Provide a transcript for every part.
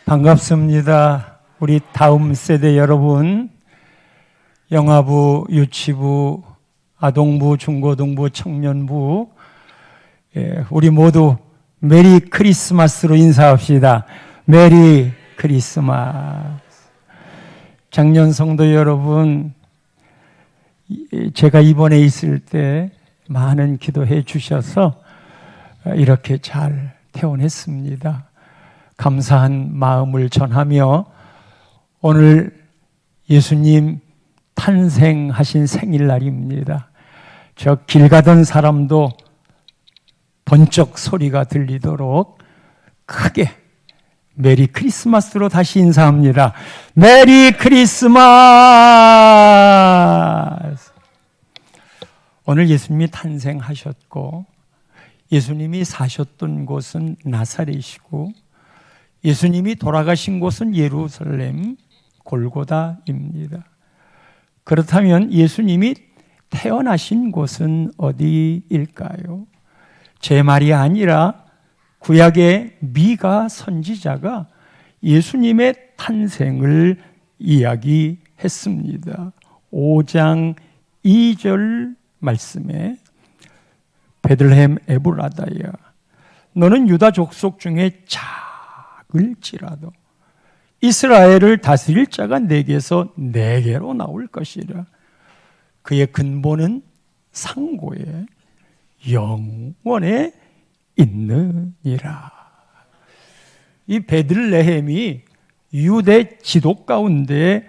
반갑습니다. 우리 다음 세대 여러분, 영아부, 유치부, 아동부, 중고등부, 청년부, 우리 모두 메리 크리스마스로 인사합시다. 메리 크리스마스. 작년 성도 여러분, 제가 입원해 있을 때 많은 기도해 주셔서 이렇게 잘 퇴원했습니다. 감사한 마음을 전하며 오늘 예수님 탄생하신 생일날입니다. 저 길 가던 사람도 번쩍 소리가 들리도록 크게 메리 크리스마스로 다시 인사합니다. 메리 크리스마스! 오늘 예수님이 탄생하셨고 예수님이 사셨던 곳은 나사렛이고 예수님이 돌아가신 곳은 예루살렘 골고다입니다. 그렇다면 예수님이 태어나신 곳은 어디일까요? 제 말이 아니라 구약의 미가 선지자가 예수님의 탄생을 이야기했습니다. 5장 2절 말씀에 베들레헴 에브라다야, 너는 유다 족속 중에 작을지라도 이스라엘을 다스릴 자가 내게서 내게로 나올 것이라. 그의 근본은 상고에 영원에 있느니라. 이 베들레헴이 유대 지도 가운데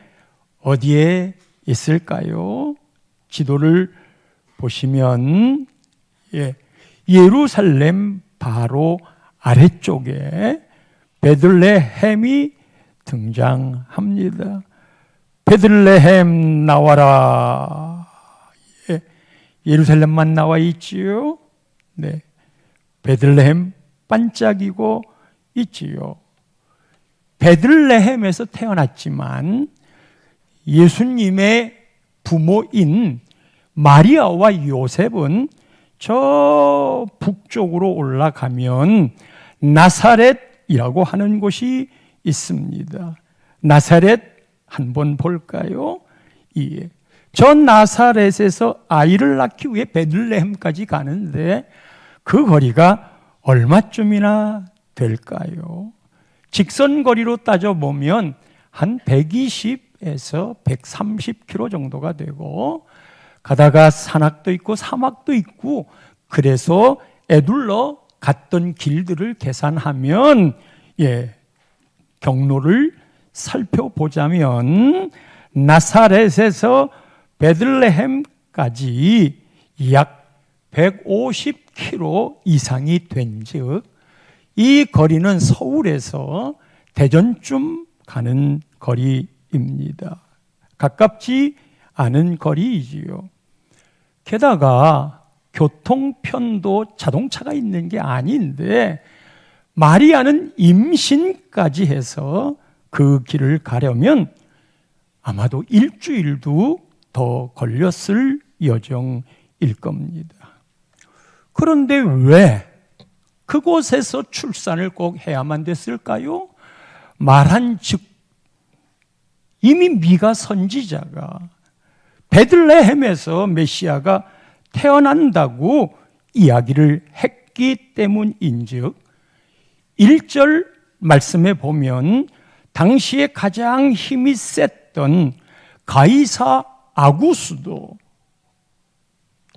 어디에 있을까요? 지도를 보시면 예루살렘 바로 아래쪽에 베들레헴이 등장합니다. 베들레헴 나와라. 예루살렘만 나와 있지요? 네. 베들레헴 반짝이고 있지요. 베들레헴에서 태어났지만 예수님의 부모인 마리아와 요셉은 저 북쪽으로 올라가면 나사렛이라고 하는 곳이 있습니다. 나사렛 한번 볼까요? 예. 저 나사렛에서 아이를 낳기 위해 베들레헴까지 가는데 그 거리가 얼마쯤이나 될까요? 직선 거리로 따져보면 한 120에서 130km 정도가 되고 가다가 산악도 있고 사막도 있고 그래서 애둘러 갔던 길들을 계산하면 경로를 살펴보자면 나사렛에서 베들레헴까지 약 150km 이상이 된즉 이 거리는 서울에서 대전쯤 가는 거리입니다. 가깝지 않은 거리이지요. 게다가 교통편도 자동차가 있는 게 아닌데 마리아는 임신까지 해서 그 길을 가려면 아마도 일주일도 더 걸렸을 여정일 겁니다. 그런데 왜 그곳에서 출산을 꼭 해야만 됐을까요? 말한 즉 이미 미가 선지자가 베들레헴에서 메시아가 태어난다고 이야기를 했기 때문인즉 1절 말씀에 보면 당시에 가장 힘이 셌던 가이사 아구스도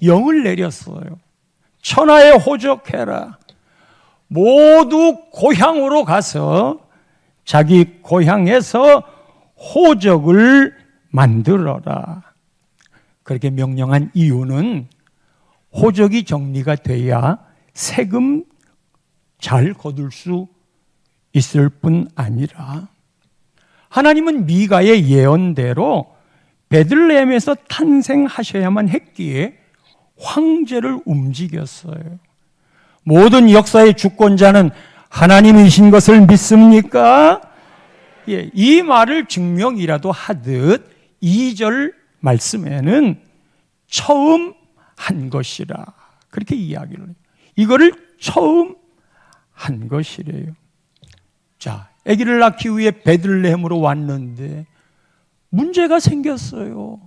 영을 내렸어요. 천하에 호적해라. 모두 고향으로 가서 자기 고향에서 호적을 만들어라. 그렇게 명령한 이유는 호적이 정리가 돼야 세금 잘 거둘 수 있을 뿐 아니라 하나님은 미가의 예언대로 베들레헴에서 탄생하셔야만 했기에 황제를 움직였어요. 모든 역사의 주권자는 하나님이신 것을 믿습니까? 이 말을 증명이라도 하듯 2절 말씀에는 처음 한 것이라 그렇게 이야기를 해요. 이거를 처음 한 것이래요. 자, 아기를 낳기 위해 베들레헴으로 왔는데 문제가 생겼어요.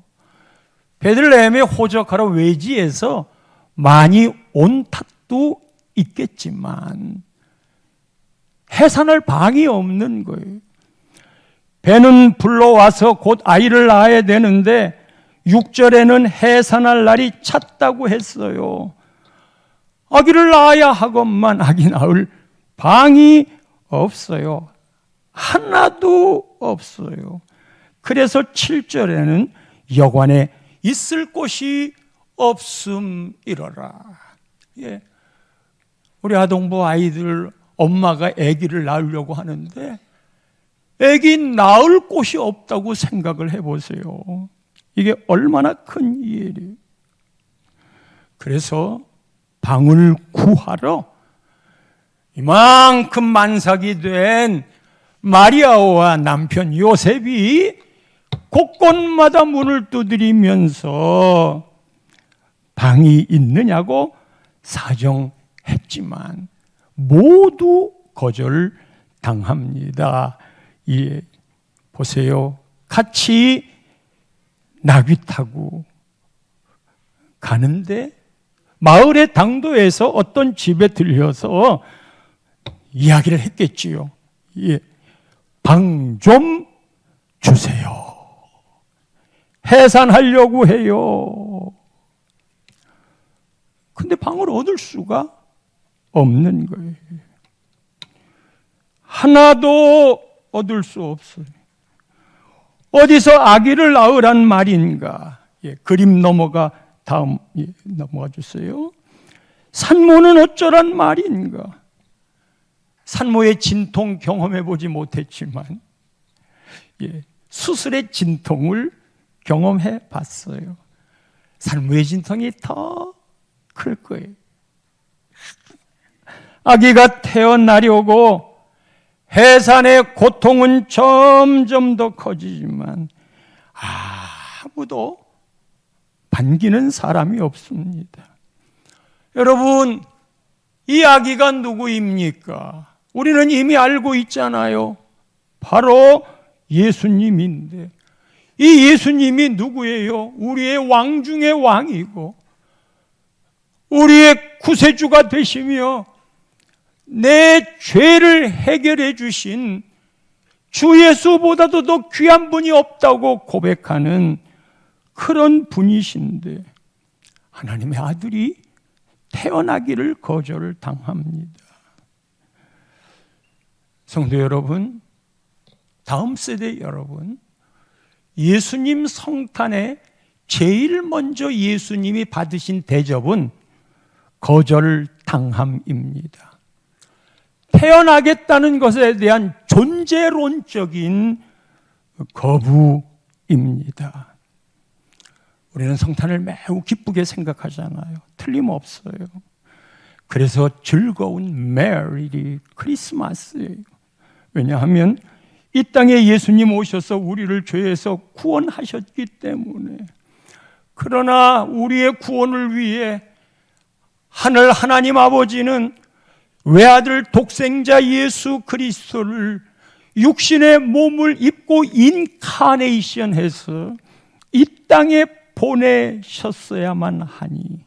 베들레헴의 호적하러 외지에서 많이 온 탓도 있겠지만 해산할 방이 없는 거예요. 배는 불러와서 곧 아이를 낳아야 되는데 6절에는 해산할 날이 찼다고 했어요. 아기를 낳아야 하건만 아기 낳을 방이 없어요. 하나도 없어요. 그래서 7절에는 여관에 있을 곳이 없음이러라. 예. 우리 아동부 아이들 엄마가 아기를 낳으려고 하는데 아기 낳을 곳이 없다고 생각을 해보세요. 이게 얼마나 큰 일이에요. 그래서 방을 구하러 이만큼 만삭이 된 마리아와 남편 요셉이 곳곳마다 문을 두드리면서 방이 있느냐고 사정했지만 모두 거절당합니다. 예, 보세요. 같이 나귀 타고 가는데 마을의 당도에서 어떤 집에 들려서 이야기를 했겠지요. 예, 방 좀 주세요. 해산하려고 해요. 근데 방을 얻을 수가 없는 거예요. 하나도 얻을 수 없어요. 어디서 아기를 낳으란 말인가? 예, 그림 다음 넘어가 주세요. 산모는 어쩌란 말인가? 산모의 진통 경험해 보지 못했지만 수술의 진통을 경험해 봤어요. 산모의 진통이 더 클 거예요. 아기가 태어나려고 해산의 고통은 점점 더 커지지만 아무도 반기는 사람이 없습니다. 여러분, 이 아기가 누구입니까? 우리는 이미 알고 있잖아요. 바로 예수님인데 이 예수님이 누구예요? 우리의 왕 중의 왕이고 우리의 구세주가 되시며 내 죄를 해결해 주신 주 예수보다도 더 귀한 분이 없다고 고백하는 그런 분이신데 하나님의 아들이 태어나기를 거절당합니다. 성도 여러분, 다음 세대 여러분, 예수님 성탄에 제일 먼저 예수님이 받으신 대접은 거절당함입니다. 태어나겠다는 것에 대한 존재론적인 거부입니다. 우리는 성탄을 매우 기쁘게 생각하잖아요. 틀림없어요. 그래서 즐거운 메리 크리스마스예요. 왜냐하면 이 땅에 예수님 오셔서 우리를 죄에서 구원하셨기 때문에. 그러나 우리의 구원을 위해 하늘 하나님 아버지는 외아들 독생자 예수 그리스도를 육신의 몸을 입고 인카네이션해서 이 땅에 보내셨어야만 하니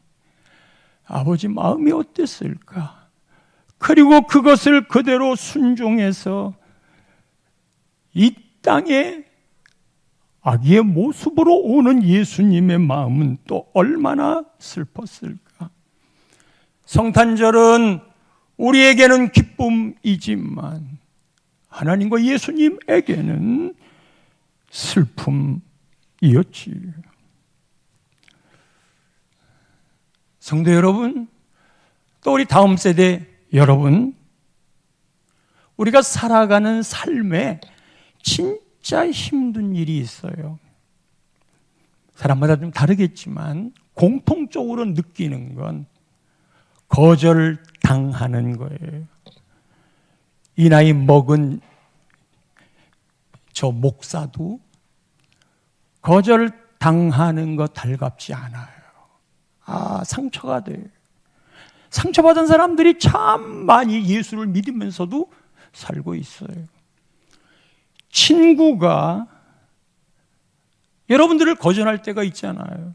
아버지 마음이 어땠을까? 그리고 그것을 그대로 순종해서 이 땅에 아기의 모습으로 오는 예수님의 마음은 또 얼마나 슬펐을까? 성탄절은 우리에게는 기쁨이지만 하나님과 예수님에게는 슬픔이었지. 성도 여러분, 또 우리 다음 세대 여러분, 우리가 살아가는 삶에 진짜 힘든 일이 있어요. 사람마다 좀 다르겠지만 공통적으로 느끼는 건 거절당하는 거예요. 이 나이 먹은 저 목사도 거절당하는 거 달갑지 않아요. 상처가 돼요. 상처받은 사람들이 참 많이 예수를 믿으면서도 살고 있어요. 친구가 여러분들을 거절할 때가 있잖아요.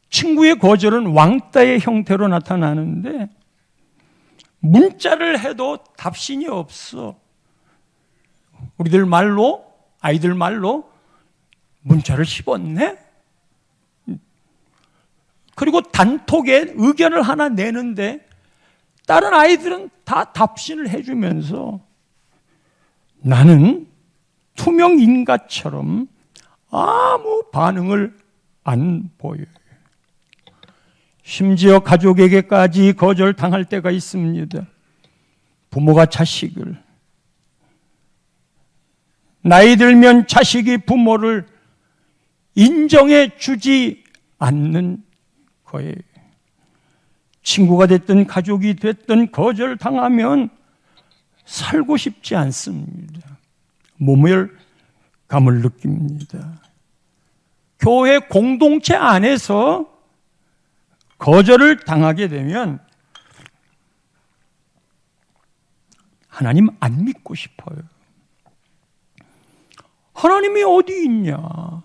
친구의 거절은 왕따의 형태로 나타나는데 문자를 해도 답신이 없어. 우리들 말로, 아이들 말로 문자를 씹었네? 그리고 단톡에 의견을 하나 내는데 다른 아이들은 다 답신을 해주면서 나는 투명 인간처럼 아무 반응을 안 보여요. 심지어 가족에게까지 거절당할 때가 있습니다. 부모가 자식을, 나이 들면 자식이 부모를 인정해 주지 않는 거예요. 친구가 됐든 가족이 됐든 거절당하면 살고 싶지 않습니다. 모멸감을 느낍니다. 교회 공동체 안에서 거절을 당하게 되면 하나님 안 믿고 싶어요. 하나님이 어디 있냐?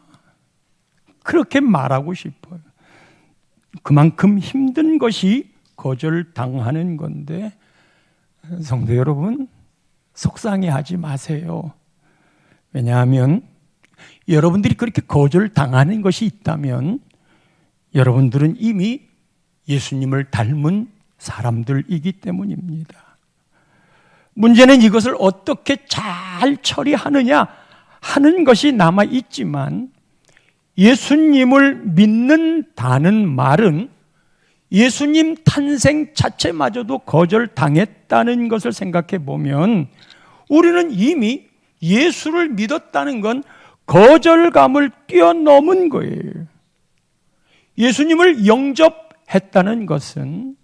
그렇게 말하고 싶어요. 그만큼 힘든 것이 거절당하는 건데 성도 여러분, 속상해하지 마세요. 왜냐하면 여러분들이 그렇게 거절당하는 것이 있다면 여러분들은 이미 예수님을 닮은 사람들이기 때문입니다. 문제는 이것을 어떻게 잘 처리하느냐 하는 것이 남아있지만 예수님을 믿는다는 말은 예수님 탄생 자체마저도 거절당했다는 것을 생각해 보면 우리는 이미 예수를 믿었다는 건 거절감을 뛰어넘은 거예요. 예수님을 영접했다는 것은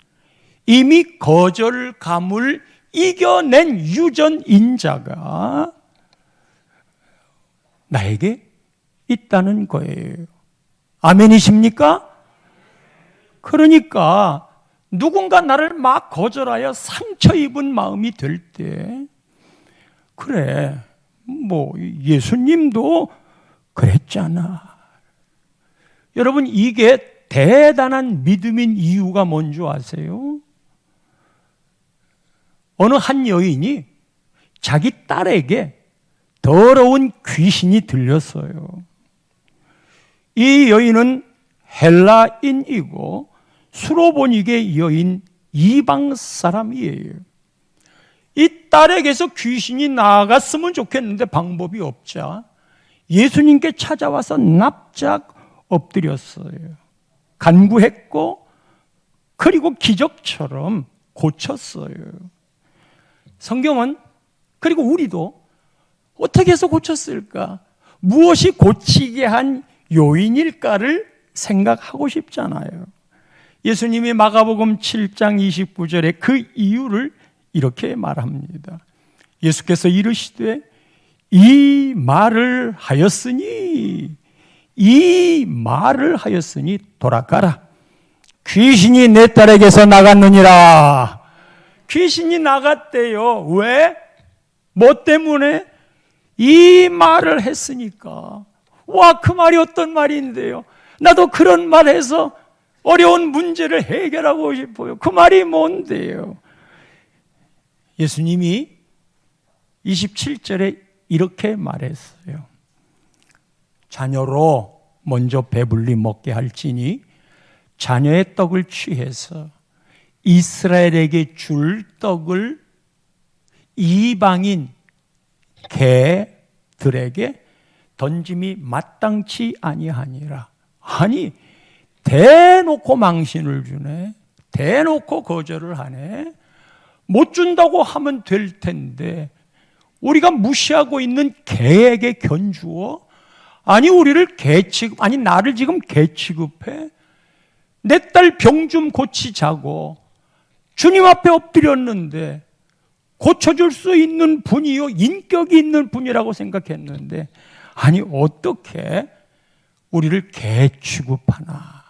이미 거절감을 이겨낸 유전인자가 나에게 있다는 거예요. 아멘이십니까? 그러니까 누군가 나를 막 거절하여 상처 입은 마음이 될 때 그래, 뭐 예수님도 그랬잖아. 여러분, 이게 대단한 믿음인 이유가 뭔지 아세요? 어느 한 여인이 자기 딸에게 더러운 귀신이 들렸어요. 이 여인은 헬라인이고 수로보니게 여인 이방 사람이에요. 이 딸에게서 귀신이 나갔으면 좋겠는데 방법이 없자 예수님께 찾아와서 납작 엎드렸어요. 간구했고 그리고 기적처럼 고쳤어요. 성경은 그리고 우리도 어떻게 해서 고쳤을까? 무엇이 고치게 한 요인일까를 생각하고 싶잖아요. 예수님이 마가복음 7장 29절에 그 이유를 이렇게 말합니다. 예수께서 이르시되 이 말을 하였으니 돌아가라. 귀신이 내 딸에게서 나갔느니라. 귀신이 나갔대요. 왜? 뭐 때문에? 이 말을 했으니까. 와, 그 말이 어떤 말인데요? 나도 그런 말 해서 어려운 문제를 해결하고 싶어요. 그 말이 뭔데요? 예수님이 27절에 이렇게 말했어요. 자녀로 먼저 배불리 먹게 할지니 자녀의 떡을 취해서 이스라엘에게 줄 떡을 이방인 개들에게 던짐이 마땅치 아니하니라. 아니, 대놓고 망신을 주네. 대놓고 거절을 하네. 못 준다고 하면 될 텐데 우리가 무시하고 있는 개에게 견주어? 아니, 우리를 개 취급, 아니 나를 지금 개 취급해? 내 딸 병 좀 고치자고 주님 앞에 엎드렸는데 고쳐줄 수 있는 분이요, 인격이 있는 분이라고 생각했는데 아니 어떻게 우리를 개 취급하나?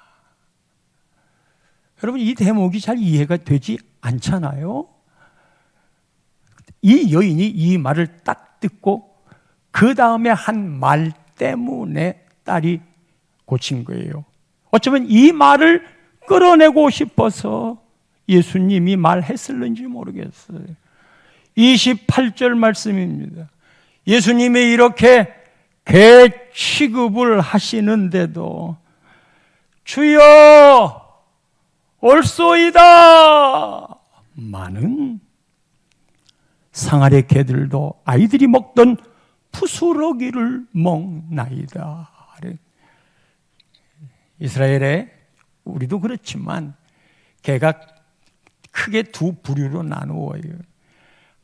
여러분, 이 대목이 잘 이해가 되지 않잖아요? 이 여인이 이 말을 딱 듣고 그 다음에 한 말 때문에 딸이 고친 거예요. 어쩌면 이 말을 끌어내고 싶어서 예수님이 말했을는지 모르겠어요. 28절 말씀입니다. 예수님이 이렇게 개 취급을 하시는데도 주여 올소이다. 많은 상아리 개들도 아이들이 먹던 푸스러기를 먹나이다. 이스라엘에 우리도 그렇지만 개가 크게 두 부류로 나누어요.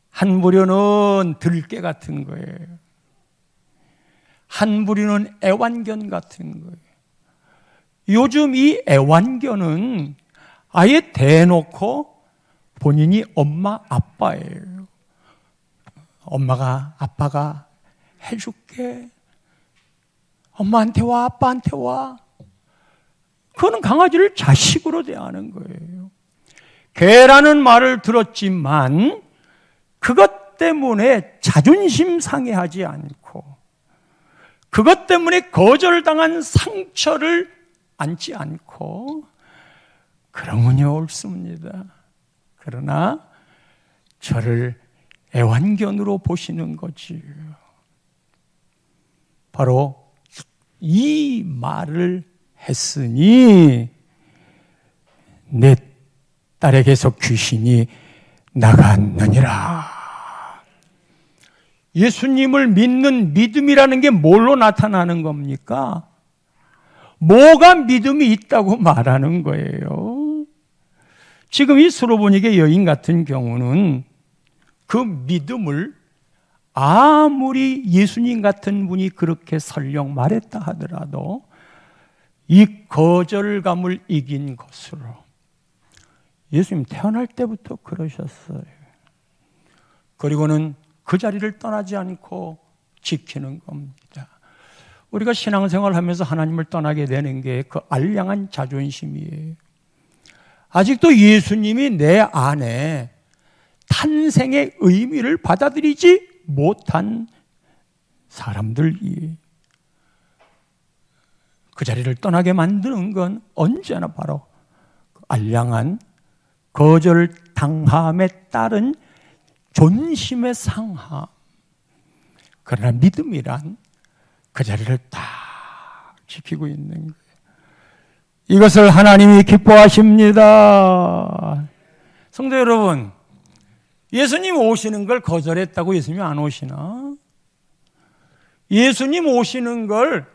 한 부류는 들개 같은 거예요. 한 부류는 애완견 같은 거예요. 요즘 이 애완견은 아예 대놓고 본인이 엄마, 아빠예요. 엄마가, 아빠가 해줄게. 엄마한테 와, 아빠한테 와. 그거는 강아지를 자식으로 대하는 거예요. 개라는 말을 들었지만 그것 때문에 자존심 상해하지 않고 그것 때문에 거절당한 상처를 안지 않고 그러면요 옳습니다. 그러나 저를 애완견으로 보시는 거지요. 바로 이 말을 했으니 내 딸에게서 귀신이 나갔느니라. 예수님을 믿는 믿음이라는 게 뭘로 나타나는 겁니까? 뭐가 믿음이 있다고 말하는 거예요? 지금 이 수로보니게 여인 같은 경우는 그 믿음을 아무리 예수님 같은 분이 그렇게 설령 말했다 하더라도 이 거절감을 이긴 것으로 예수님 태어날 때부터 그러셨어요. 그리고는 그 자리를 떠나지 않고 지키는 겁니다. 우리가 신앙생활을 하면서 하나님을 떠나게 되는 게 그 알량한 자존심이에요. 아직도 예수님이 내 안에 탄생의 의미를 받아들이지 못한 사람들이 그 자리를 떠나게 만드는 건 언제나 바로 알량한 거절당함에 따른 존심의 상함. 그러나 믿음이란 그 자리를 딱 지키고 있는 거예요. 이것을 하나님이 기뻐하십니다. 성도 여러분, 예수님 오시는 걸 거절했다고 예수님이 안 오시나? 예수님 오시는 걸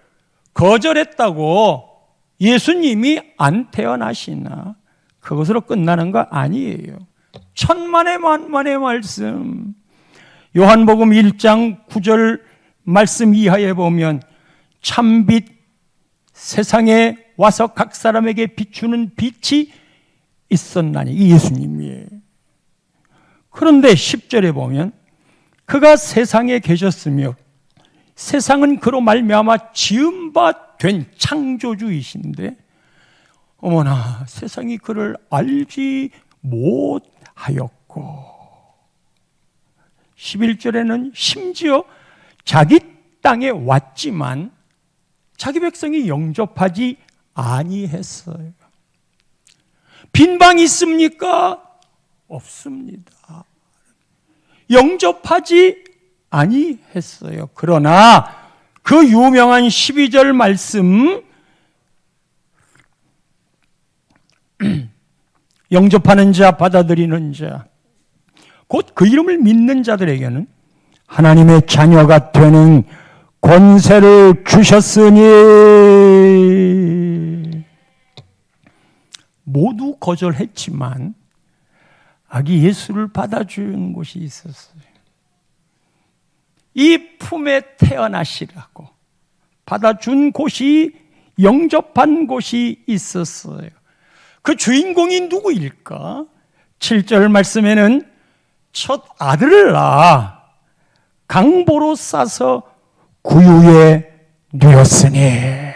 거절했다고 예수님이 안 태어나시나? 그것으로 끝나는 거 아니에요. 천만의 만만의 말씀. 요한복음 1장 9절 말씀 이하에 보면 참빛 세상에 와서 각 사람에게 비추는 빛이 있었나니 이 예수님이에요. 그런데 10절에 보면 그가 세상에 계셨으며 세상은 그로 말미암아 지은 바 된 창조주이신데 어머나 세상이 그를 알지 못하였고 11절에는 심지어 자기 땅에 왔지만 자기 백성이 영접하지 아니했어요. 빈방이 있습니까? 없습니다. 영접하지 아니했어요. 그러나 그 유명한 12절 말씀 영접하는 자, 받아들이는 자, 곧 그 이름을 믿는 자들에게는 하나님의 자녀가 되는 권세를 주셨으니 모두 거절했지만 아기 예수를 받아준 곳이 있었어요. 이 품에 태어나시라고 받아준 곳이 영접한 곳이 있었어요. 그 주인공이 누구일까? 7절 말씀에는 첫 아들을 낳아 강보로 싸서 구유에 누였으니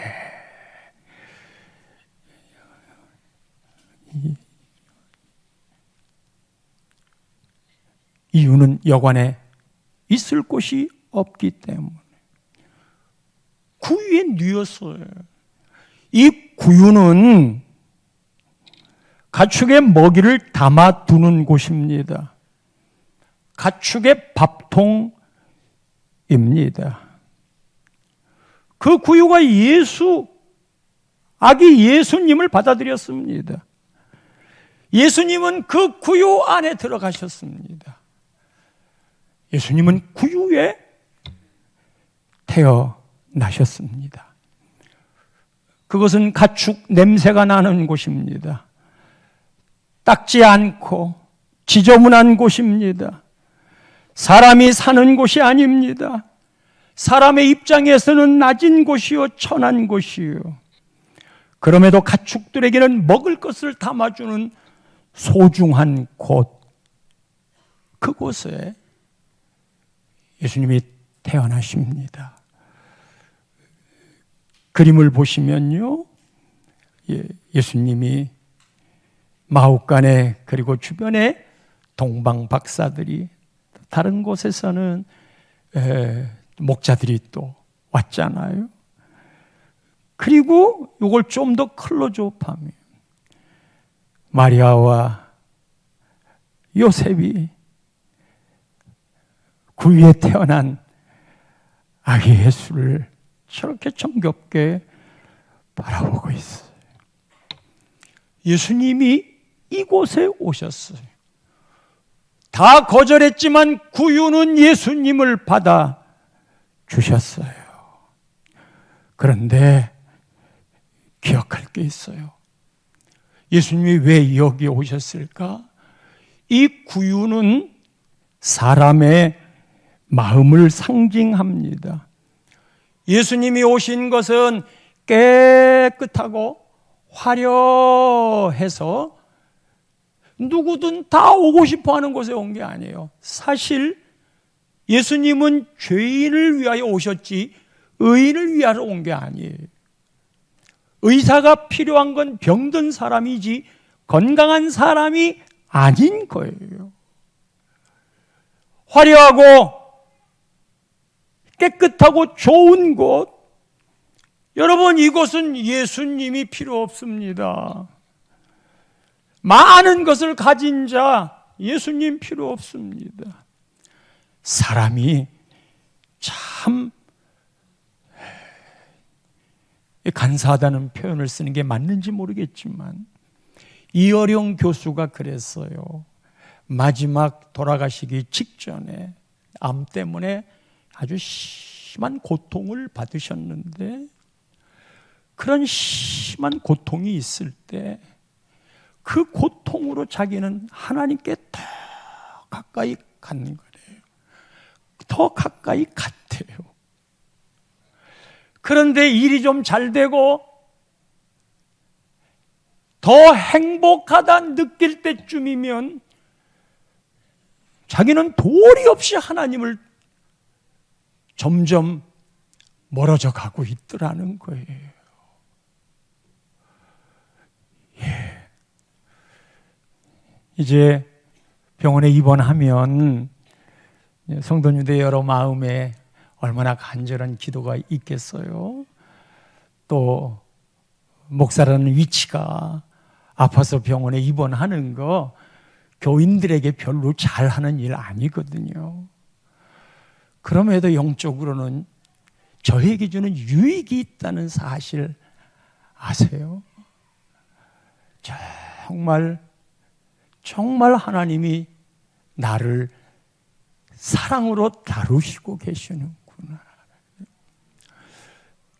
이유는 여관에 있을 곳이 없기 때문에. 구유에 누였어요. 이 구유는 가축의 먹이를 담아두는 곳입니다. 가축의 밥통입니다. 그 구유가 아기 예수님을 받아들였습니다. 예수님은 그 구유 안에 들어가셨습니다. 예수님은 구유에 태어나셨습니다. 그것은 가축 냄새가 나는 곳입니다. 닦지 않고 지저분한 곳입니다. 사람이 사는 곳이 아닙니다. 사람의 입장에서는 낮은 곳이요 천한 곳이요. 그럼에도 가축들에게는 먹을 것을 담아주는 소중한 곳, 그곳에 예수님이 태어나십니다. 그림을 보시면요, 예수님이 마옥간에 그리고 주변에 동방 박사들이, 다른 곳에서는 목자들이 또 왔잖아요. 그리고 이걸 좀 더 클로즈업하면 마리아와 요셉이 구유에 태어난 아기 예수를 저렇게 정겹게 바라보고 있어요. 예수님이 이곳에 오셨어요. 다 거절했지만 구유는 예수님을 받아 주셨어요. 그런데 기억할 게 있어요. 예수님이 왜 여기 오셨을까? 이 구유는 사람의 마음을 상징합니다. 예수님이 오신 것은 깨끗하고 화려해서 누구든 다 오고 싶어 하는 곳에 온 게 아니에요. 사실 예수님은 죄인을 위하여 오셨지 의인을 위하여 온 게 아니에요. 의사가 필요한 건 병든 사람이지 건강한 사람이 아닌 거예요. 화려하고 깨끗하고 좋은 곳, 여러분, 이곳은 예수님이 필요 없습니다. 많은 것을 가진 자, 예수님 필요 없습니다. 사람이 참 간사하다는 표현을 쓰는 게 맞는지 모르겠지만 이어령 교수가 그랬어요. 마지막 돌아가시기 직전에 암 때문에 아주 심한 고통을 받으셨는데, 그런 심한 고통이 있을 때 그 고통으로 자기는 하나님께 더 가까이 가는 거래요. 더 가까이 갔대요. 그런데 일이 좀 잘 되고 더 행복하다 느낄 때쯤이면 자기는 도리 없이 하나님을 점점 멀어져 가고 있더라는 거예요. 이제 병원에 입원하면 성도님들의 여러 마음에 얼마나 간절한 기도가 있겠어요. 또 목사라는 위치가 아파서 병원에 입원하는 거 교인들에게 별로 잘하는 일 아니거든요. 그럼에도 영적으로는 저에게 주는 유익이 있다는 사실 아세요? 정말 하나님이 나를 사랑으로 다루시고 계시는구나.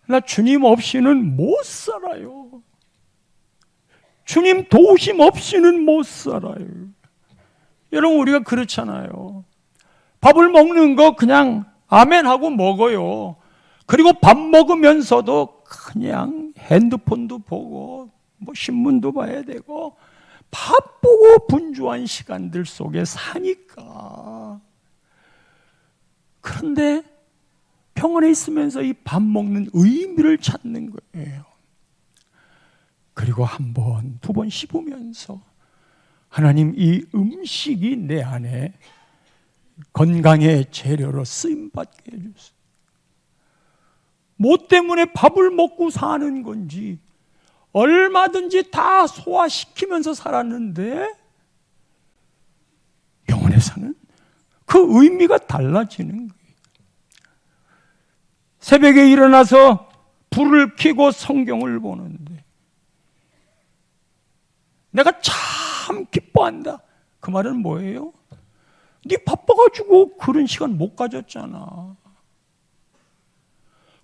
나 주님 없이는 못 살아요. 주님 도우심 없이는 못 살아요. 여러분, 우리가 그렇잖아요. 밥을 먹는 거 그냥 아멘 하고 먹어요. 그리고 밥 먹으면서도 그냥 핸드폰도 보고 뭐 신문도 봐야 되고 바쁘고 분주한 시간들 속에 사니까. 그런데 병원에 있으면서 이 밥 먹는 의미를 찾는 거예요. 그리고 한 번, 두 번 씹으면서 하나님, 이 음식이 내 안에 건강의 재료로 쓰임받게 해주세요. 뭐 때문에 밥을 먹고 사는 건지 얼마든지 다 소화시키면서 살았는데 병원에서는 그 의미가 달라지는 거예요. 새벽에 일어나서 불을 켜고 성경을 보는데 내가 참 기뻐한다. 그 말은 뭐예요? 네 바빠가지고 그런 시간 못 가졌잖아.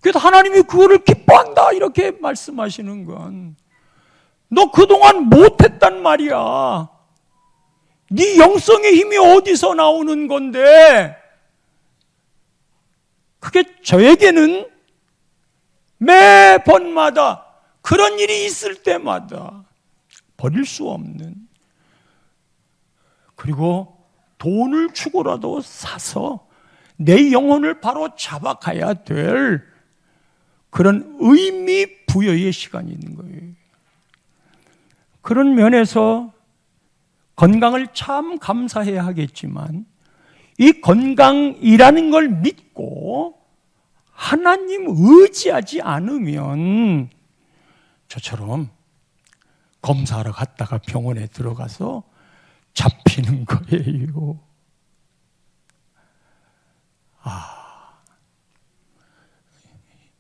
그래서 하나님이 그거를 기뻐한다 이렇게 말씀하시는 건 너 그동안 못했단 말이야. 네 영성의 힘이 어디서 나오는 건데 그게 저에게는 매번마다 그런 일이 있을 때마다 버릴 수 없는, 그리고 돈을 주고라도 사서 내 영혼을 바로 잡아가야 될 그런 의미 부여의 시간이 있는 거예요. 그런 면에서 건강을 참 감사해야 하겠지만 이 건강이라는 걸 믿고 하나님 의지하지 않으면 저처럼 검사하러 갔다가 병원에 들어가서 잡히는 거예요.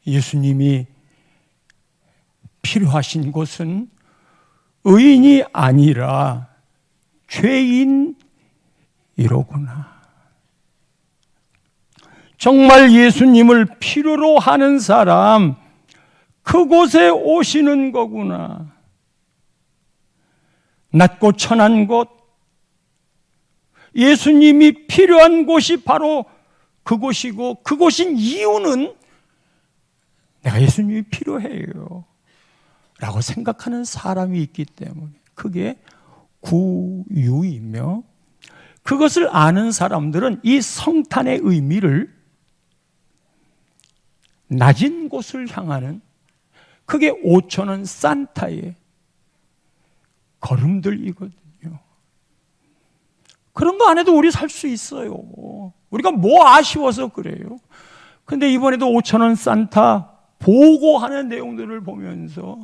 예수님이 필요하신 곳은 의인이 아니라 죄인이로구나. 정말 예수님을 필요로 하는 사람, 그곳에 오시는 거구나. 낮고 천한 곳, 예수님이 필요한 곳이 바로 그곳이고, 그곳인 이유는 내가 예수님이 필요해요 라고 생각하는 사람이 있기 때문에 그게 구유이며, 그것을 아는 사람들은 이 성탄의 의미를 낮은 곳을 향하는, 그게 5,000원 산타의 걸음들이거든요. 그런 거 안 해도 우리 살 수 있어요. 우리가 뭐 아쉬워서 그래요. 근데 이번에도 5,000원 산타 보고하는 내용들을 보면서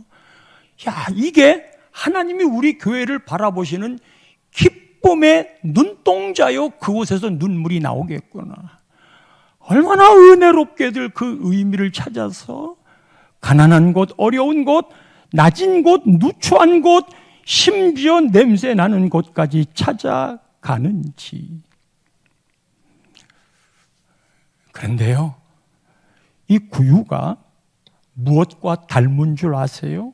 야, 이게 하나님이 우리 교회를 바라보시는 기쁨의 눈동자요, 그곳에서 눈물이 나오겠구나. 얼마나 은혜롭게들 그 의미를 찾아서 가난한 곳, 어려운 곳, 낮은 곳, 누추한 곳, 심지어 냄새 나는 곳까지 찾아가는지. 그런데요, 이 구유가 무엇과 닮은 줄 아세요?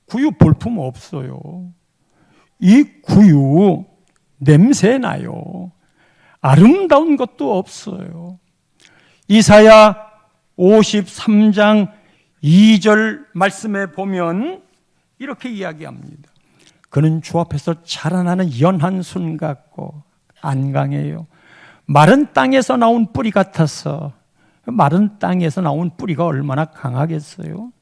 구유 볼품 없어요. 이 구유 냄새 나요. 아름다운 것도 없어요. 이사야 53장 2절 말씀에 보면 이렇게 이야기합니다. 그는 주 앞에서 자라나는 연한 순 같고 안강해요. 마른 땅에서 나온 뿌리 같아서. 마른 땅에서 나온 뿌리가 얼마나 강하겠어요?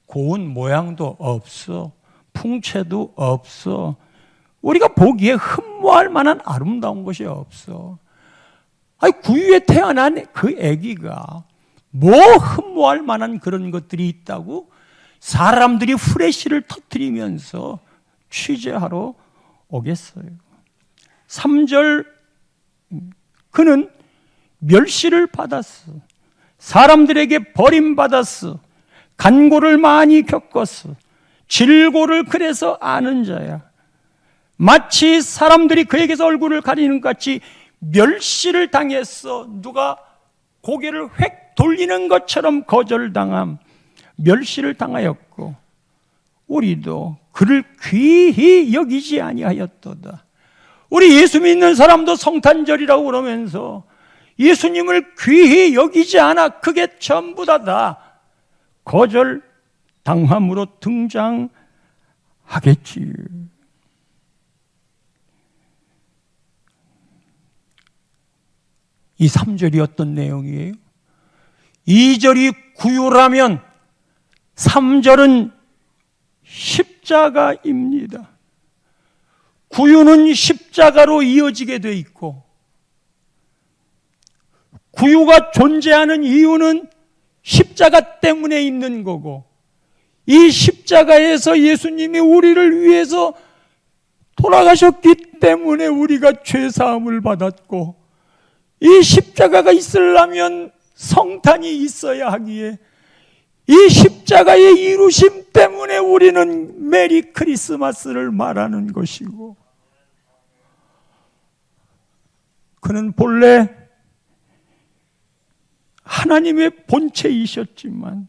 고운 모양도 없어. 풍채도 없어. 우리가 보기에 흠모할 만한 아름다운 것이 없어. 아니, 구유에 태어난 그 아기가 뭐 흠모할 만한 그런 것들이 있다고 사람들이 후레쉬를 터뜨리면서 취재하러 오겠어요. 3절, 그는 멸시를 받았어. 사람들에게 버림받았어. 간고를 많이 겪었어. 질고를 그래서 아는 자야. 마치 사람들이 그에게서 얼굴을 가리는 것 같이 멸시를 당했어. 누가 고개를 획 돌리는 것처럼 거절당함, 멸시를 당하였고 우리도 그를 귀히 여기지 아니하였도다. 우리 예수 믿는 사람도 성탄절이라고 그러면서 예수님을 귀히 여기지 않아. 그게 전부 다 거절당함으로 등장하겠지. 이 3절이 어떤 내용이에요? 2절이 구유라면 3절은 십자가입니다. 구유는 십자가로 이어지게 돼 있고 구유가 존재하는 이유는 십자가 때문에 있는 거고, 이 십자가에서 예수님이 우리를 위해서 돌아가셨기 때문에 우리가 죄사함을 받았고, 이 십자가가 있으려면 성탄이 있어야 하기에 이 십자가의 이루심 때문에 우리는 메리 크리스마스를 말하는 것이고, 그는 본래 하나님의 본체이셨지만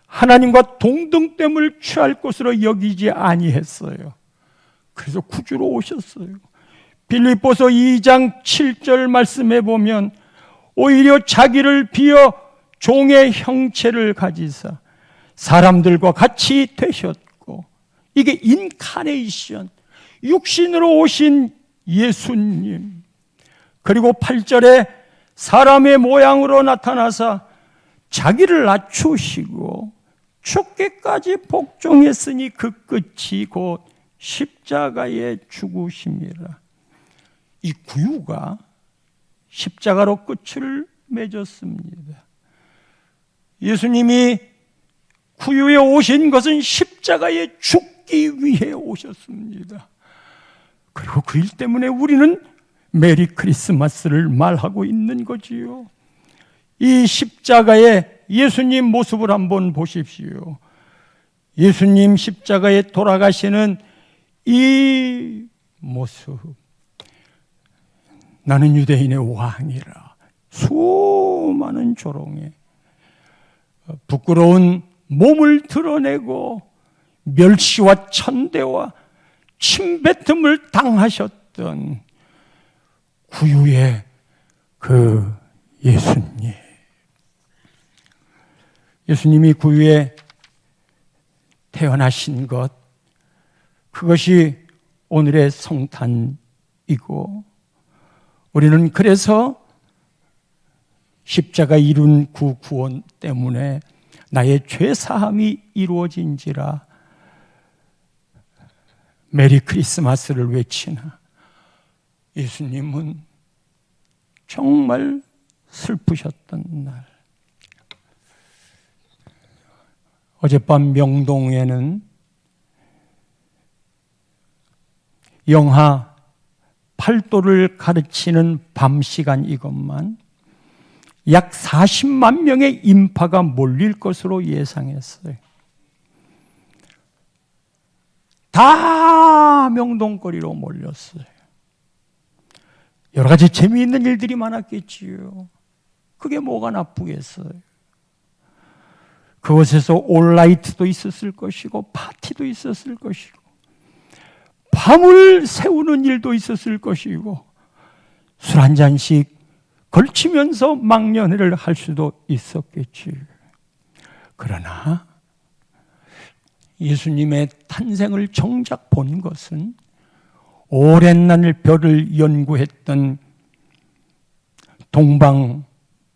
하나님과 동등됨을 취할 것으로 여기지 아니했어요. 그래서 구주로 오셨어요. 빌립보서 2장 7절 말씀에 보면 오히려 자기를 비어 종의 형체를 가지사 사람들과 같이 되셨고, 이게 인카네이션, 육신으로 오신 예수님. 그리고 8절에 사람의 모양으로 나타나사 자기를 낮추시고 죽기까지 복종했으니 그 끝이 곧 십자가의 죽으심이라. 이 구유가 십자가로 끝을 맺었습니다. 예수님이 구유에 오신 것은 십자가에 죽기 위해 오셨습니다. 그리고 그 일 때문에 우리는 메리 크리스마스를 말하고 있는 거지요. 이 십자가의 예수님 모습을 한번 보십시오. 예수님 십자가에 돌아가시는 이 모습. 나는 유대인의 왕이라. 수많은 조롱에 부끄러운 몸을 드러내고 멸시와 천대와 침뱉음을 당하셨던 구유의 그 예수님. 예수님이 구유에 태어나신 것, 그것이 오늘의 성탄이고, 우리는 그래서 십자가 이룬 그 구원 때문에 나의 죄 사함이 이루어진지라 메리 크리스마스를 외치나 예수님은 정말 슬프셨던 날. 어젯밤 명동에는 영하 8도를 가르치는 밤 시간 이것만 약 40만 명의 인파가 몰릴 것으로 예상했어요. 다 명동거리로 몰렸어요. 여러 가지 재미있는 일들이 많았겠지요. 그게 뭐가 나쁘겠어요. 그곳에서 올라이트도 있었을 것이고 파티도 있었을 것이고 밤을 새우는 일도 있었을 것이고 술 한 잔씩 걸치면서 망연회를 할 수도 있었겠지. 그러나 예수님의 탄생을 정작 본 것은 오랜 날 별을 연구했던 동방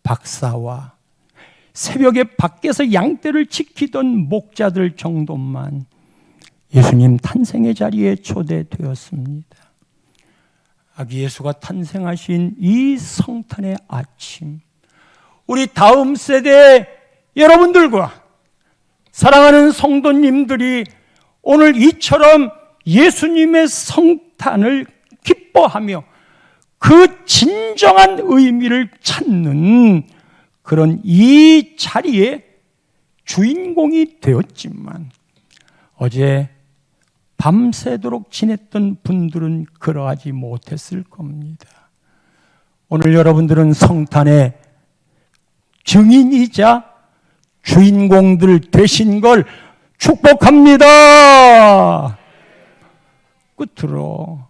박사와 새벽에 밖에서 양떼를 지키던 목자들 정도만 예수님 탄생의 자리에 초대되었습니다. 아기 예수가 탄생하신 이 성탄의 아침, 우리 다음 세대 여러분들과 사랑하는 성도님들이 오늘 이처럼 예수님의 성탄을 기뻐하며 그 진정한 의미를 찾는 그런 이 자리에 주인공이 되었지만 어제 밤새도록 지냈던 분들은 그러하지 못했을 겁니다. 오늘 여러분들은 성탄의 증인이자 주인공들 되신 걸 축복합니다. 끝으로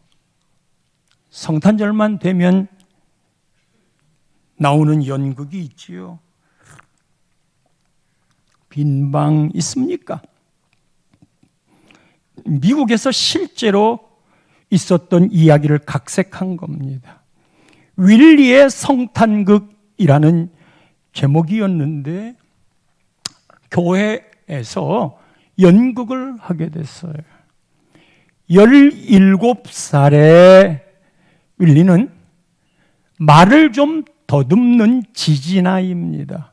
성탄절만 되면 나오는 연극이 있지요. 빈 방 있습니까? 미국에서 실제로 있었던 이야기를 각색한 겁니다. 윌리의 성탄극이라는 제목이었는데 교회에서 연극을 하게 됐어요. 17살의 윌리는 말을 좀 더듬는 지지나입니다.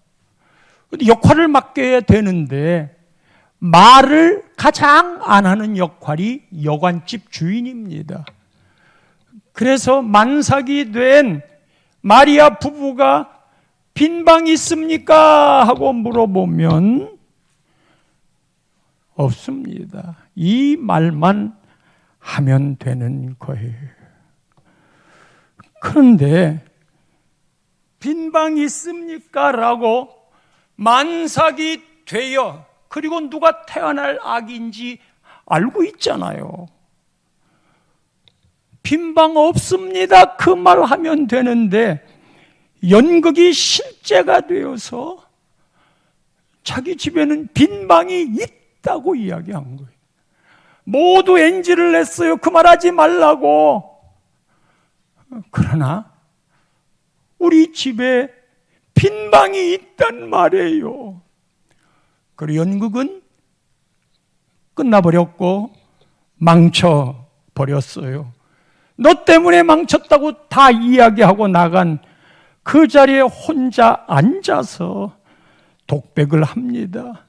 역할을 맡겨야 되는데 말을 가장 안 하는 역할이 여관집 주인입니다. 그래서 만삭이 된 마리아 부부가 빈방 있습니까? 하고 물어보면 없습니다. 이 말만 하면 되는 거예요. 그런데 빈방 있습니까? 라고 만삭이 되어 그리고 누가 태어날 아기인지 알고 있잖아요. 빈방 없습니다. 그 말 하면 되는데 연극이 실제가 되어서 자기 집에는 빈방이 있다고 이야기한 거예요. 모두 NG를 냈어요. 그 말하지 말라고. 그러나 우리 집에 빈방이 있단 말이에요. 그리고 연극은 끝나버렸고 망쳐버렸어요. 너 때문에 망쳤다고 다 이야기하고 나간 그 자리에 혼자 앉아서 독백을 합니다.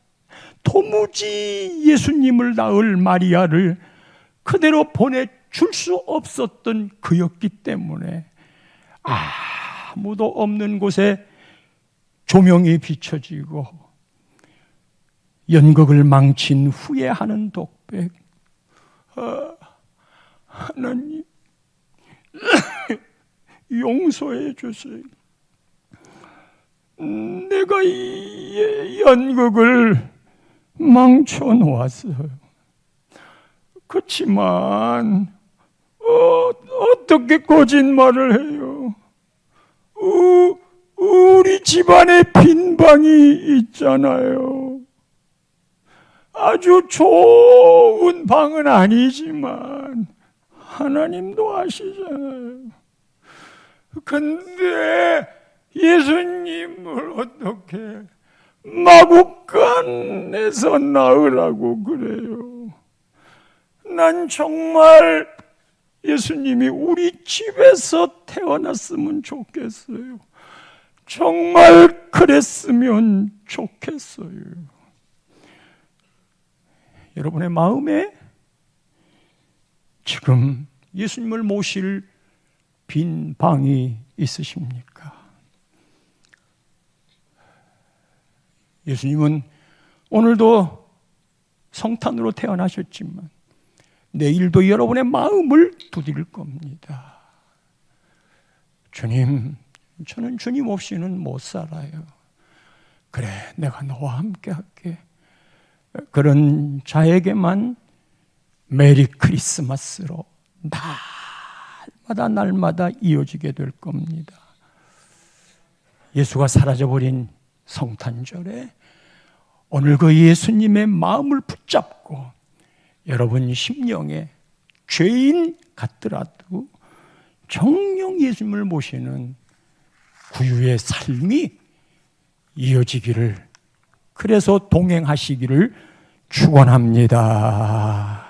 도무지 예수님을 낳을 마리아를 그대로 보내줄 수 없었던 그였기 때문에 아무도 없는 곳에 조명이 비춰지고 연극을 망친 후에 하는 독백. 하나님 용서해 주세요. 내가 이 연극을 망쳐놓았어요. 그렇지만 어떻게 거짓말을 해요? 우리 집안에 빈방이 있잖아요. 아주 좋은 방은 아니지만 하나님도 아시잖아요. 근데 예수님을 어떻게 마구간에서 낳으라고 그래요? 난 정말 예수님이 우리 집에서 태어났으면 좋겠어요. 정말 그랬으면 좋겠어요. 여러분의 마음에 지금 예수님을 모실 빈 방이 있으십니까? 예수님은 오늘도 성탄으로 태어나셨지만 내일도 여러분의 마음을 두드릴 겁니다. 주님, 저는 주님 없이는 못 살아요. 그래, 내가 너와 함께 할게. 그런 자에게만 메리 크리스마스로 날마다 이어지게 될 겁니다. 예수가 사라져버린 성탄절에 오늘 그 예수님의 마음을 붙잡고 여러분 심령에 죄인 같더라도 정녕 예수님을 모시는 구유의 삶이 이어지기를, 그래서 동행하시기를 축원합니다.